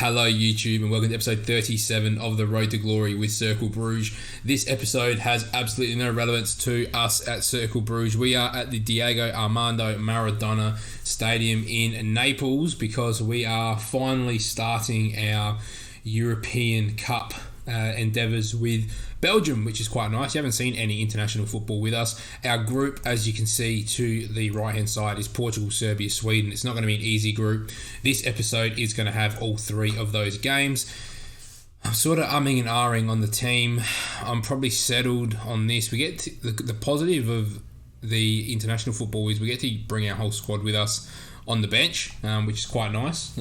Hello YouTube and welcome to episode 37 of the Road to Glory with Cercle Brugge. This episode has absolutely no relevance to us at Cercle Brugge. We are at the Diego Armando Maradona Stadium in Naples because we are finally starting our European Cup endeavours with Belgium, which is quite nice. You haven't seen any international football with us. Our group, as you can see to the right hand side, is Portugal, Serbia, Sweden. It's not going to be an easy group. This episode is going to have all three of those games. I'm sort of umming and ahhing on the team. I'm probably settled on this. We get the positive of the international football is we get to bring our whole squad with us on the bench, which is quite nice.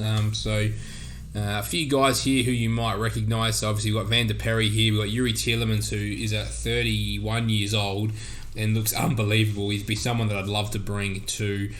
A few guys here who you might recognise. So obviously we've got Van der Perry here. We've got Yuri Tielemans, who is at 31 years old and looks unbelievable. He'd be someone that I'd love to bring to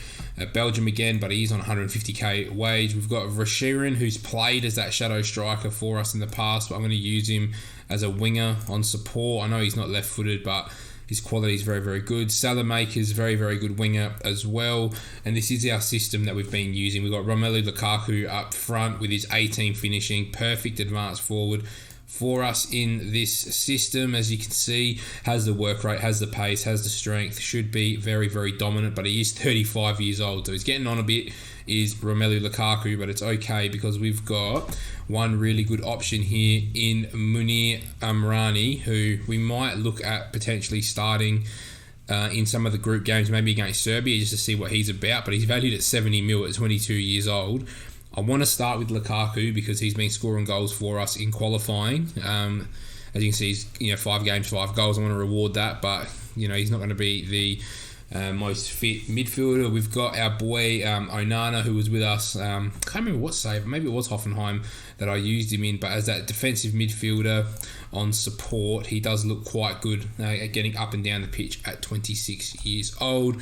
Belgium again, but he's on 150k wage. We've got Rashirin, who's played as that shadow striker for us in the past, but I'm going to use him as a winger on support. I know he's not left-footed, but his quality is very, very good. Salamaker's very, very good winger as well. And this is our system that we've been using. We've got Romelu Lukaku up front with his 18 finishing. Perfect advance forward for us in this system. As you can see, has the work rate, has the pace, has the strength. Should be very, very dominant. But he is 35 years old. So he's getting on a bit, is Romelu Lukaku. But it's okay because we've got one really good option here in Munir Amrani, who we might look at potentially starting in some of the group games, maybe against Serbia, just to see what he's about. But he's valued at 70 mil at 22 years old. I want to start with Lukaku because he's been scoring goals for us in qualifying. As you can see, he's 5 games, 5 goals. I want to reward that, but he's not going to be the most fit midfielder. We've got our boy Onana, who was with us. Can't remember what save. Maybe it was Hoffenheim that I used him in. But as that defensive midfielder on support, he does look quite good at getting up and down the pitch at 26 years old.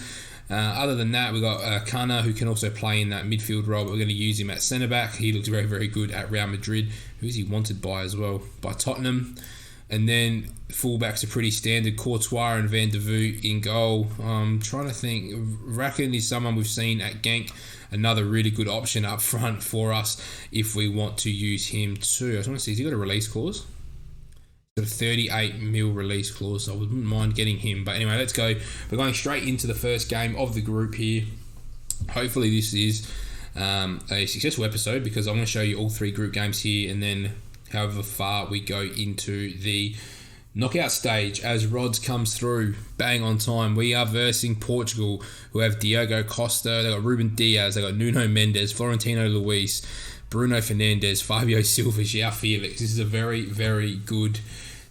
Other than that, we've got Kana, who can also play in that midfield role, but we're going to use him at centre-back. He looks very, very good at Real Madrid. Who is he wanted by as well? By Tottenham. And then fullbacks are pretty standard. Courtois and Van der Voort in goal. I'm trying to think. Rakin is someone we've seen at Genk. Another really good option up front for us if we want to use him too. I just want to see, has he got a release clause? He's got a 38 mil release clause, so I wouldn't mind getting him. But anyway, let's go. We're going straight into the first game of the group here. Hopefully this is a successful episode because I'm going to show you all 3 group games here and then however far we go into the knockout stage as Rods comes through bang on time. We are versing Portugal, who have Diogo Costa, they got Ruben Diaz, they got Nuno Mendes, Florentino Luis, Bruno Fernandes, Fabio Silva, João Felix. This is a very, very good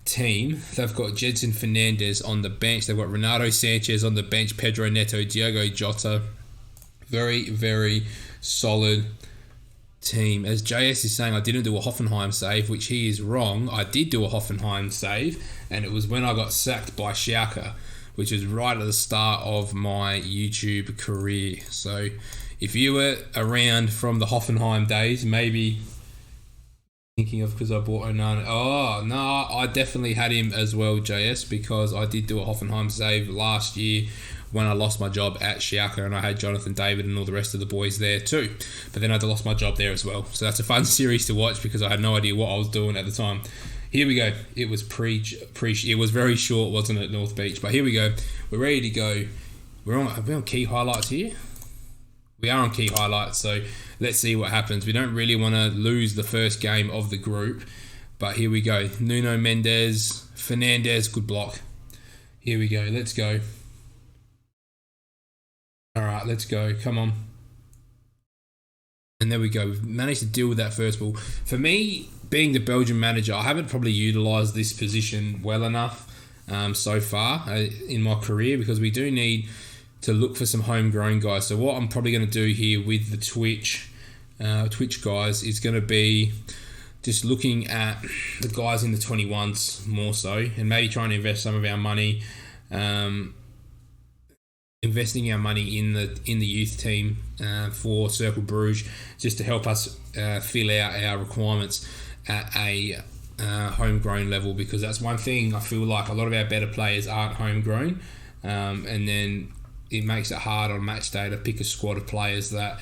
team. They've got Jedson Fernandes on the bench, they've got Renato Sanchez on the bench, Pedro Neto, Diogo Jota. Very, very solid team. As JS is saying, I didn't do a Hoffenheim save, which he is wrong. I did do a Hoffenheim save, and it was when I got sacked by Schalke, which was right at the start of my YouTube career. So if you were around from the Hoffenheim days, maybe thinking of because I bought Onana. Oh, no, I definitely had him as well, JS, because I did do a Hoffenheim save last year when I lost my job at Schalke, and I had Jonathan David and all the rest of the boys there too. But then I lost my job there as well. So that's a fun series to watch because I had no idea what I was doing at the time. Here we go. It was it was very short, wasn't it, North Beach? But here we go. We're ready to go. Are we on key highlights here? We are on key highlights, so let's see what happens. We don't really want to lose the first game of the group, but here we go. Nuno Mendes, Fernandes, good block. Here we go. Let's go. All right, let's go. Come on. And there we go. We've managed to deal with that first ball. For me, being the Belgian manager, I haven't probably utilised this position well enough so far in my career because we do need to look for some homegrown guys. So what I'm probably going to do here with the Twitch guys is going to be just looking at the guys in the 21s more so and maybe trying to invest some of our money investing our money in the youth team for Cercle Brugge just to help us fill out our requirements at a homegrown level, because that's one thing I feel like a lot of our better players aren't homegrown, and then it makes it hard on match day to pick a squad of players that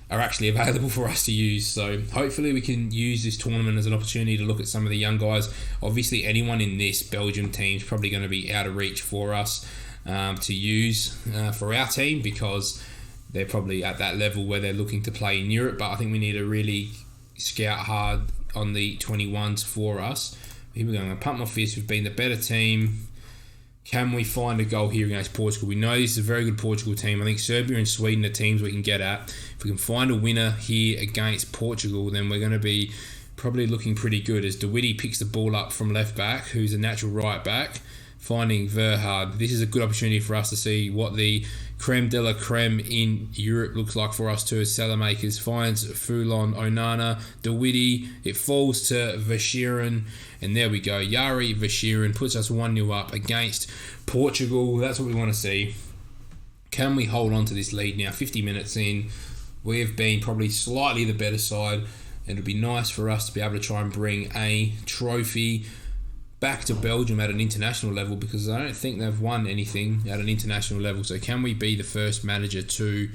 are actually available for us to use. So hopefully we can use this tournament as an opportunity to look at some of the young guys. Obviously anyone in this Belgium team is probably going to be out of reach for us to use for our team, because they're probably at that level where they're looking to play in Europe. But I think we need to really scout hard on the 21s for us. Here we go. I'm going to pump my fist. We've been the better team. Can we find a goal here against Portugal? We know this is a very good Portugal team. I think Serbia and Sweden are teams we can get at. If we can find a winner here against Portugal, then we're going to be probably looking pretty good, as DeWitty picks the ball up from left back, who's a natural right back, finding Verhard. This is a good opportunity for us to see what the creme de la creme in Europe looks like for us too, as Salamakers finds Fulon Onana, DeWitty, it falls to Vashirin, and there we go. Yari Vashirin puts us 1-0 up against Portugal. That's what we want to see. Can we hold on to this lead now? 50 minutes in, we have been probably slightly the better side, and it'd be nice for us to be able to try and bring a trophy back to Belgium at an international level, because I don't think they've won anything at an international level. So can we be the first manager to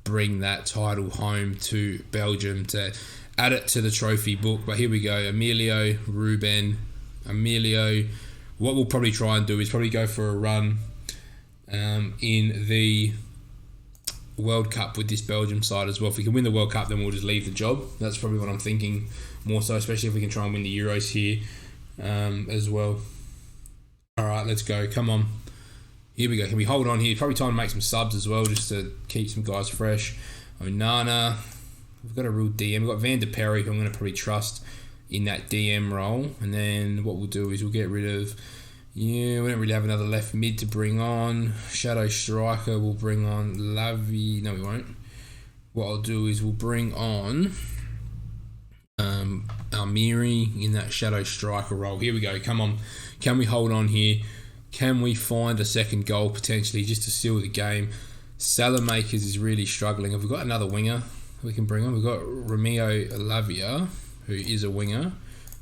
bring that title home to Belgium, to add it to the trophy book? But here we go. Emilio, what we'll probably try and do is probably go for a run in the World Cup with this Belgium side as well. If we can win the World Cup, then we'll just leave the job. That's probably what I'm thinking more so, especially if we can try and win the Euros here as well. Alright, let's go. Come on. Here we go. Can we hold on here? Probably time to make some subs as well, just to keep some guys fresh. Onana. We've got a real DM. We've got Van der Perry, who I'm going to probably trust in that DM role. And then what we'll do is we'll get rid of... Yeah, we don't really have another left mid to bring on. Shadow striker, we'll bring on Lavi. No, we won't. What I'll do is we'll bring on Almiri in that shadow striker role. Here we go. Come on. Can we hold on here? Can we find a second goal potentially just to seal the game? Salamakers is really struggling. Have we got another winger we can bring on? We've got Romeo Lavia, who is a winger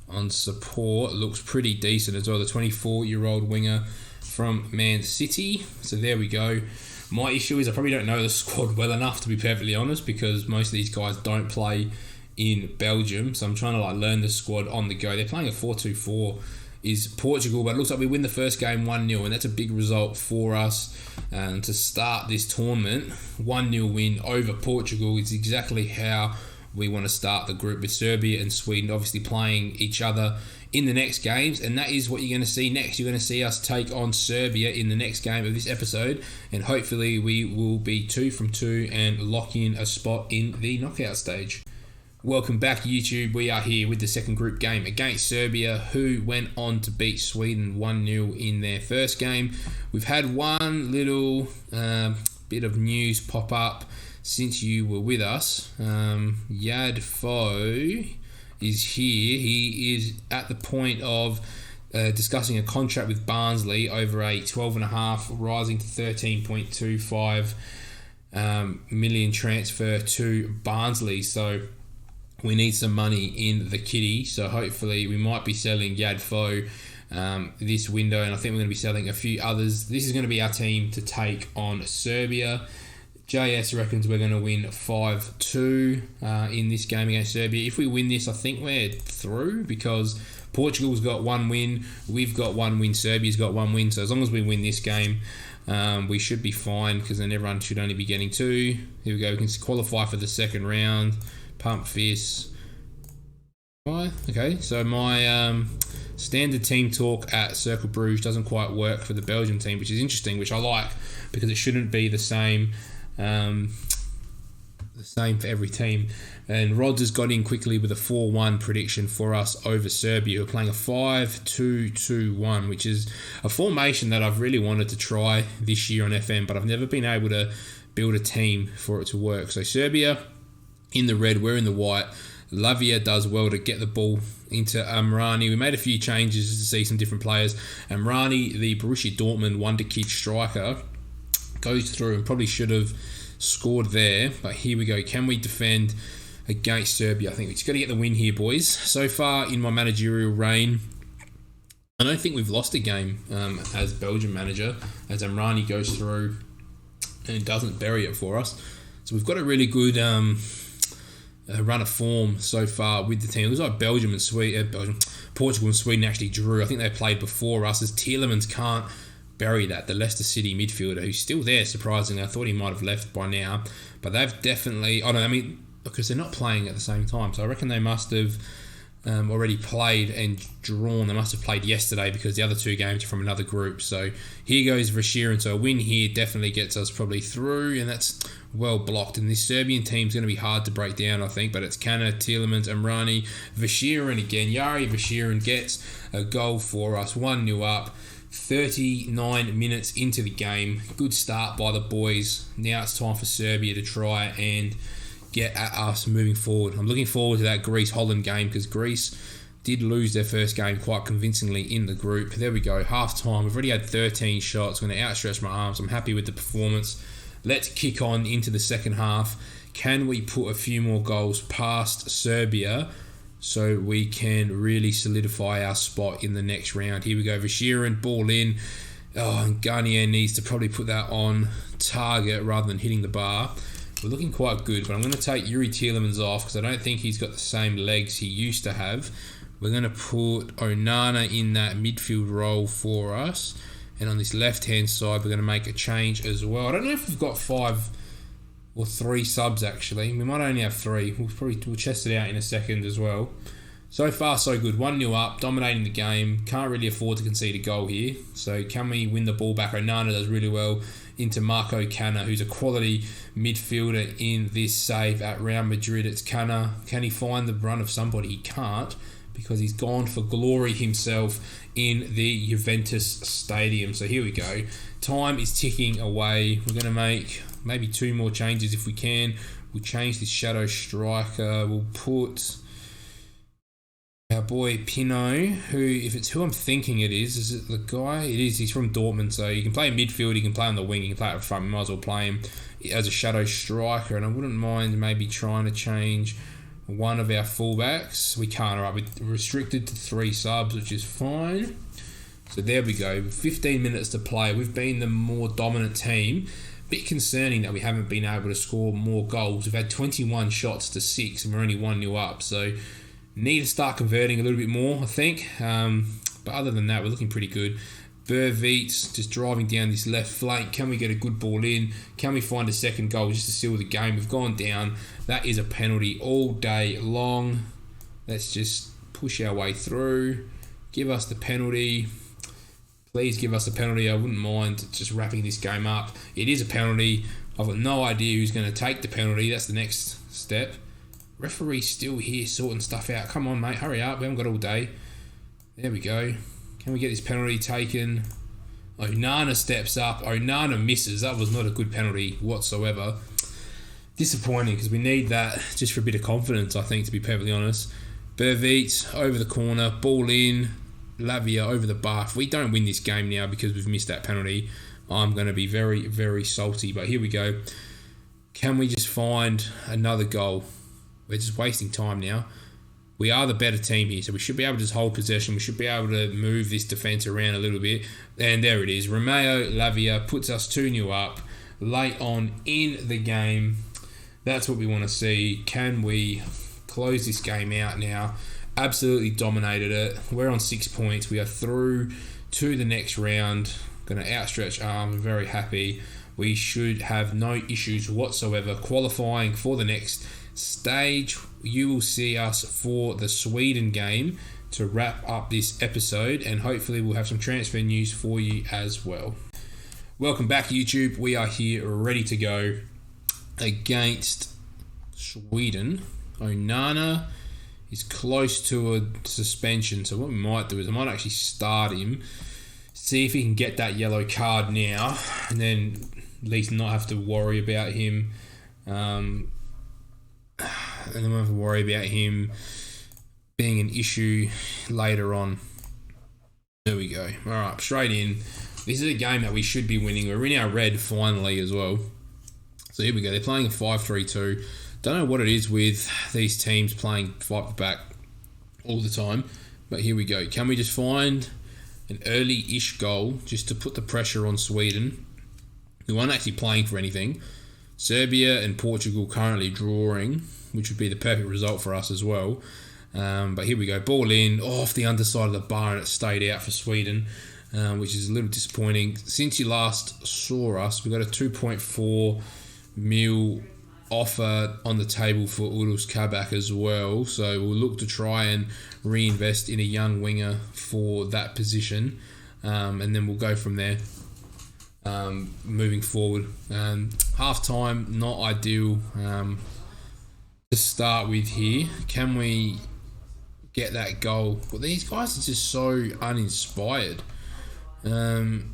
on support. Looks pretty decent as well. The 24-year-old winger from Man City. So there we go. My issue is I probably don't know the squad well enough, to be perfectly honest, because most of these guys don't play in Belgium. So I'm trying to learn the squad on the go. They're playing a 4-2-4 is Portugal, but it looks like we win the first game 1-0, and that's a big result for us to start this tournament. 1-0 win over Portugal is exactly how we want to start the group, with Serbia and Sweden obviously playing each other in the next games, and that is what you're going to see next. You're going to see us take on Serbia in the next game of this episode, and hopefully we will be 2 from 2 and lock in a spot in the knockout stage. Welcome back, YouTube. We are here with the second group game against Serbia, who went on to beat Sweden 1-0 in their first game. We've had one little bit of news pop up since you were with us. Yad Foe is here. He is at the point of discussing a contract with Barnsley over a 12.5 rising to 13.25 million transfer to Barnsley. So we need some money in the kitty. So hopefully we might be selling Yad Foe this window, and I think we're going to be selling a few others. This is going to be our team to take on Serbia. JS reckons we're going to win 5-2 in this game against Serbia. If we win this, I think we're through, because Portugal's got 1 win, we've got 1 win, Serbia's got 1 win. So as long as we win this game, we should be fine, because then everyone should only be getting 2. Here we go. We can qualify for the second round. Pump fist. Okay, so my standard team talk at Cercle Brugge doesn't quite work for the Belgian team, which is interesting, which I like, because it shouldn't be the same for every team. And Rods has got in quickly with a 4-1 prediction for us over Serbia, who are playing a 5-2-2-1, which is a formation that I've really wanted to try this year on FM, but I've never been able to build a team for it to work. So Serbia in the red, we're in the white. Lavia does well to get the ball into Amrani. We made a few changes to see some different players. Amrani, the Borussia Dortmund wonder-kid striker, goes through and probably should have scored there. But here we go. Can we defend against Serbia? I think we just got to get the win here, boys. So far in my managerial reign, I don't think we've lost a game as Belgian manager, as Amrani goes through and doesn't bury it for us. So we've got a really good run of form so far with the team. It looks like Portugal and Sweden actually drew. I think they played before us, as Tielemans can't bury that. The Leicester City midfielder, who's still there, surprisingly. I thought he might have left by now. But they've definitely... because they're not playing at the same time. So I reckon they must have already played and drawn. They must have played yesterday, because the other two games are from another group. So here goes Vashirin. So a win here definitely gets us probably through, and that's well blocked. And this Serbian team's going to be hard to break down, I think. But it's Kana, Tielemans, Amrani, Vashirin again. Yari Vashirin gets a goal for us. 1-0 up. 39 minutes into the game. Good start by the boys. Now it's time for Serbia to try and get at us moving forward. I'm looking forward to that Greece-Holland game, because Greece did lose their first game quite convincingly in the group. There we go, half time. We've already had 13 shots. I'm going to outstretch my arms. I'm happy with the performance. Let's kick on into the second half. Can we put a few more goals past Serbia so we can really solidify our spot in the next round? Here we go, Vashirin, ball in. And Garnier needs to probably put that on target rather than hitting the bar. We're looking quite good, but I'm going to take Yuri Tielemans off, because I don't think he's got the same legs he used to have. We're going to put Onana in that midfield role for us. And on this left-hand side, we're going to make a change as well. I don't know if we've got 5 or 3 subs, actually. We might only have 3. We'll test it out in a second as well. So far, so good. 1-0 up, dominating the game. Can't really afford to concede a goal here. So can we win the ball back? Onana does really well into Marco Kana, who's a quality midfielder in this save at Real Madrid. It's Kana. Can he find the run of somebody? He can't, because he's gone for glory himself in the Juventus stadium. So here we go. Time is ticking away. We're going to make maybe 2 more changes if we can. We'll change this shadow striker. We'll put our boy Pino, who, if it's who I'm thinking it is it the guy? It is. He's from Dortmund, so you can play midfield, you can play on the wing, you can play up front. We might as well play him as a shadow striker, and I wouldn't mind maybe trying to change one of our fullbacks. We can't, alright, we're restricted to 3 subs, which is fine. So there we go, 15 minutes to play. We've been the more dominant team. Bit concerning that we haven't been able to score more goals. We've had 21 shots to 6, and we're only 1-0 up, so need to start converting a little bit more, I think. But other than that, we're looking pretty good. Verveets just driving down this left flank. Can we get a good ball in? Can we find a second goal just to seal the game? We've gone down. That is a penalty all day long. Let's just push our way through. Give us the penalty. Please give us the penalty. I wouldn't mind just wrapping this game up. It is a penalty. I've got no idea who's going to take the penalty. That's the next step. Referee's still here sorting stuff out. Come on, mate. Hurry up. We haven't got all day. There we go. Can we get this penalty taken? Onana steps up. Onana misses. That was not a good penalty whatsoever. Disappointing, because we need that just for a bit of confidence, I think, to be perfectly honest. Verveets over the corner. Ball in. Lavia over the bar. If we don't win this game now because we've missed that penalty, I'm going to be very, very salty. But here we go. Can we just find another goal? We're just wasting time now. We are the better team here, so we should be able to just hold possession. We should be able to move this defence around a little bit. And there it is. Romeo Lavia puts us 2-0 up late on in the game. That's what we want to see. Can we close this game out now? Absolutely dominated it. We're on 6 points. We are through to the next round. Going to outstretch arms. I'm very happy. We should have no issues whatsoever qualifying for the next stage. You will see us for the Sweden game to wrap up this episode, and hopefully we'll have some transfer news for you as well. Welcome back, YouTube. We are here ready to go against Sweden. Onana is close to a suspension, so what we might do is I might actually start him, see if he can get that yellow card now, and then at least not have to worry about him. And then we'll have to worry about him being an issue later on. There we go. All right, straight in. This is a game that we should be winning. We're in our red finally as well. So here we go. They're playing a 5-3-2. Don't know what it is with these teams playing fight back all the time. But here we go. Can we just find an early-ish goal just to put the pressure on Sweden, who aren't actually playing for anything? Serbia and Portugal currently drawing, which would be the perfect result for us as well. But here we go. Ball in, off the underside of the bar, and it stayed out for Sweden, which is a little disappointing. Since you last saw us, we got a 2.4 mil offer on the table for Urus Kabak as well. So we'll look to try and reinvest in a young winger for that position. And then we'll go from there. Moving forward, half time not ideal to start with here. Can we get that goal? Well, these guys are just so uninspired. I don't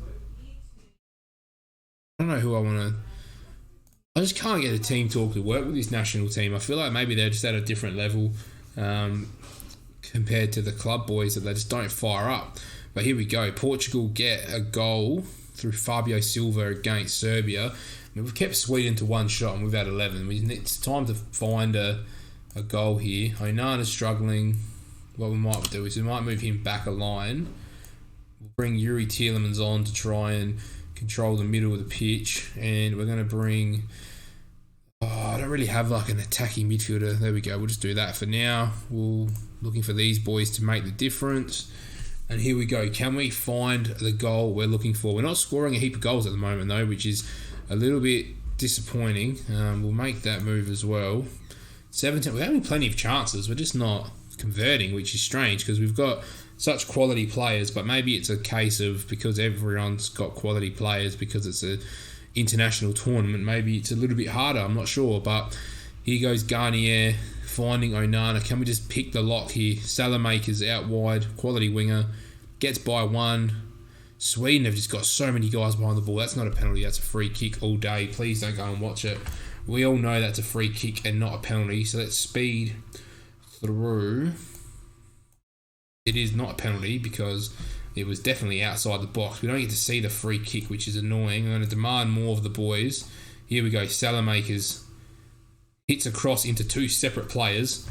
know who I want to. I just can't get a team talk to work with this national team. I feel like maybe they're just at a different level compared to the club boys, that they just don't fire up. But here we go. Portugal get a goal through Fabio Silva against Serbia. I mean, we've kept Sweden to one shot and we've had 11. It's time to find a goal here. Onana's struggling. What we might do is we might move him back a line. We'll bring Yuri Tielemans on to try and control the middle of the pitch. And we're going to bring... I don't really have like an attacking midfielder. There we go. We'll just do that for now. We're looking for these boys to make the difference. And here we go. Can we find the goal we're looking for? We're not scoring a heap of goals at the moment, though, which is a little bit disappointing. We'll make that move as well. 17. We're having plenty of chances. We're just not converting, which is strange because we've got such quality players. But maybe it's a case of because everyone's got quality players because it's an international tournament. Maybe it's a little bit harder. I'm not sure. But here goes Garnier finding Onana. Can we just pick the lock here? Salamaker's out wide, quality winger, gets by one. Sweden have just got so many guys behind the ball. That's not a penalty, that's a free kick all day. Please don't go and watch it. We all know that's a free kick and not a penalty, so let's speed through. It is not a penalty because it was definitely outside the box. We don't get to see the free kick, which is annoying. I'm going to demand more of the boys. Here we go, Salamaker's hits across into two separate players,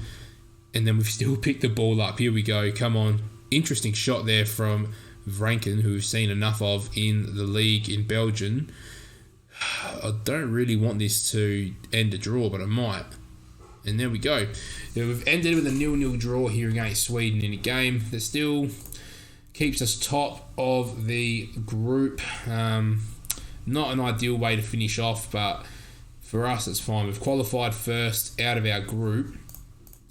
and then we've still picked the ball up. Here we go. Come on. Interesting shot there from Vranken, who we've seen enough of in the league in Belgium. I don't really want this to end a draw, but I might. And there we go. We've ended with a 0-0 draw here against Sweden in a game that still keeps us top of the group. Not an ideal way to finish off, but for us, it's fine. We've qualified first out of our group.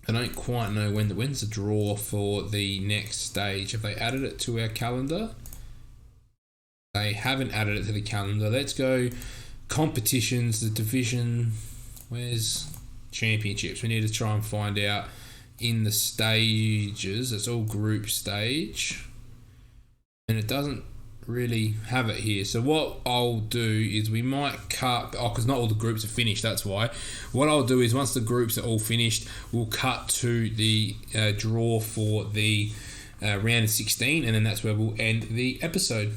I don't quite know when's the draw for the next stage. Have they added it to our calendar? They haven't added it to the calendar. Let's go competitions, the division. Where's championships? We need to try and find out in the stages. It's all group stage. And it doesn't really have it here. So what I'll do is we might cut, because not all the groups are finished, that's why. What I'll do is once the groups are all finished, we'll cut to the draw for the round of 16, and then that's where we'll end the episode.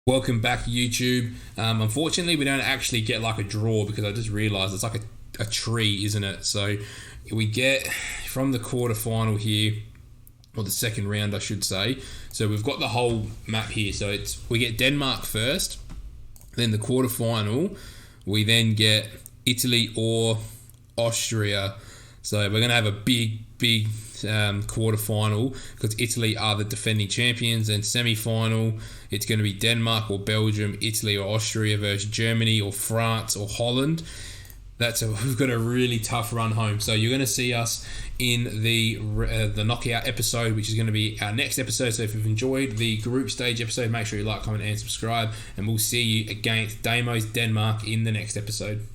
Welcome back, YouTube. Unfortunately, we don't actually get like a draw because I just realised it's like a tree, isn't it? So we get from the quarterfinal here, or the second round, I should say. So we've got the whole map here. So we get Denmark first, then the quarterfinal. We then get Italy or Austria. So we're going to have a big quarterfinal because Italy are the defending champions. And semi-final, it's going to be Denmark or Belgium, Italy or Austria versus Germany or France or Holland. We've got a really tough run home. So you're going to see us in the knockout episode, which is going to be our next episode. So if you've enjoyed the group stage episode, make sure you like, comment, and subscribe. And we'll see you against Damos Denmark in the next episode.